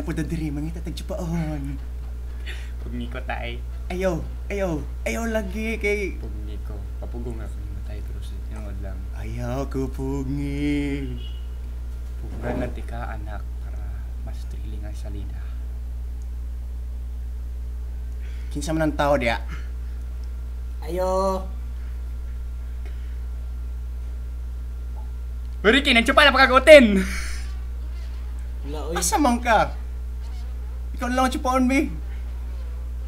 na po diri mangita tagchupaon. Pugni ko tay. Ayaw lagi kay Pugni ko. Papugong ako ni matay pero sa tinod lang. ayaw ko pugi. Pugan na tika anak para mas thrilling ang salida. Kinsa man ang tao diya? Ayo. Ricky, nagtsupa na pagkagutin! Wala, uy. Asa man ka? Ikaw na lang ang chupaon, be.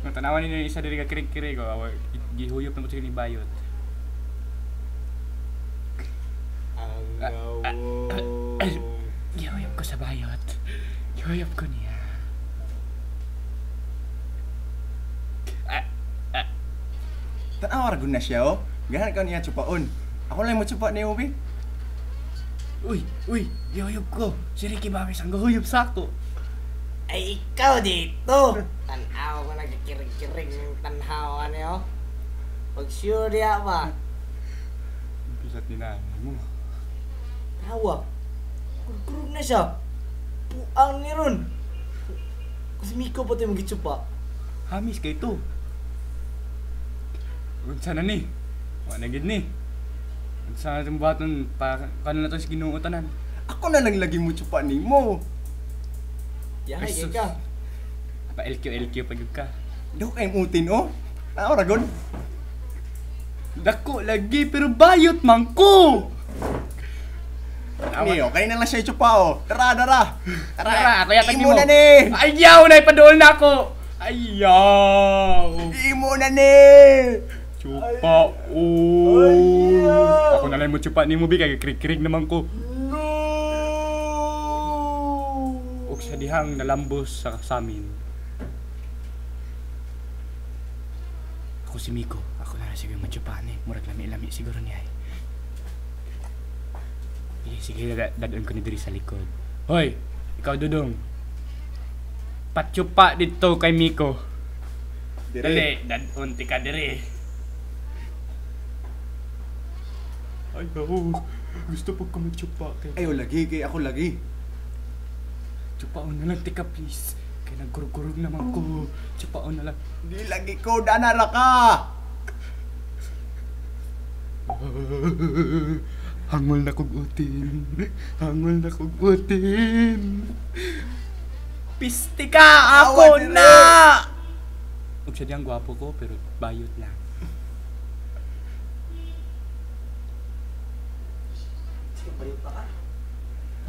Tanawan ninyo yung isa diri ka kirig-kirig. Gihuyop na mo siya ni Bayot. Ang gawo. Gihuyop ko sa Bayot. Gihuyop ko niya. Tanaw ra gud na siya, oh. Gahan ka niya chupaon. Ako lang mo chupa niyo, be. Uy, gihuyop ko. Si Ricky Bawis ang gihuyop sako. Ay, ikaw dito. Tanaw ko nagkikirig-kirig ng tanhawa niyo. Pag sure diya ba? Pisat ni nanay mo. Tawa. Kurkurog na siya. Puang ni ron. Kasi Miko pa tayo magitsupa. Hamis kay to. Huwag sana ni. Huwag na gid ni. Huwag sana itong baton para kano na ito sa ginuutanan. Ako na lang lagi mo chupa nimo. Yahay, Ay, sus. ka. Pa LQ pag ka. Daw kay mutin, oh. Tanaw ra gud. Dako lagi pero bayot man ko. Niyo, kay na lang siya chupa, oh. Tara. Tara, kaya tagi Imo mo. na ni. Ayaw na ipaduol na ako. Ayaw. Imo na ni. Chupa. Oh. Ayaw. Ako na lang mo chupa ni mo bi kay kirig-kirig naman ko. No. Og sa dihang nalambos sa kasamin. Ako si Miko. Ako na siguro machupan eh. Murag lami-lami siguro niya eh. Sige, dadaan ko ni diri sa likod. Hoy, ikaw Dudong. Patchupa dito kay Miko. Dali, dadun ka diri. Ay, gusto po ko magchupa kay. Ayaw lagi kay ako lagi. Chupaon na lang tika please. Kaya nagkurug-kurug naman ko. Chupaon na lang. Di lagi ko danara ka. Hangol na kog utin. Hangol na kog utin. Pisti ka! Ako Awan na! Huwag siya diyang gwapo ko, pero bayot lang.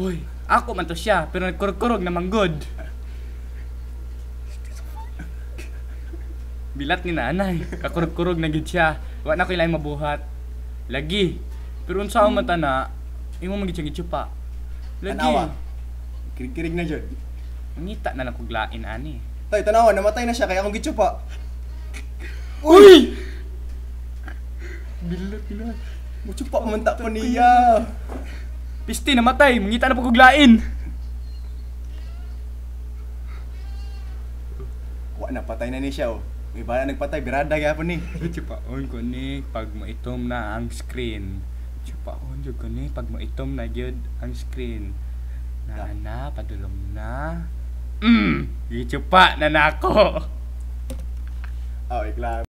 Hoy, ako man to siya, pero nagkurog-kurog naman good. Bilat ni nanay, kakurog-kurog na gid siya. Wa na ko ilay mabuhat. Lagi. Pero unsa man tana, imo magit chupa. Lagi. Tanawa. Kirig-kirig na jud. Ngita na lang kog lain ani. Tay, tanawa, namatay na siya kaya akong gichupa. Uy! Bilat ni nanay. Mo chupa man ta pa niya. Pisti namatay, mangita na po kog lain. Wa na patay na ni siya, oh. May bala nagpatay, birada gyapon ni. Chupaon ko ni pag maitom na ang screen. Chupaon jud ko ni pag maitom na gyud ang screen. Na padulong na. Gichupa na nako. Oh, ikla.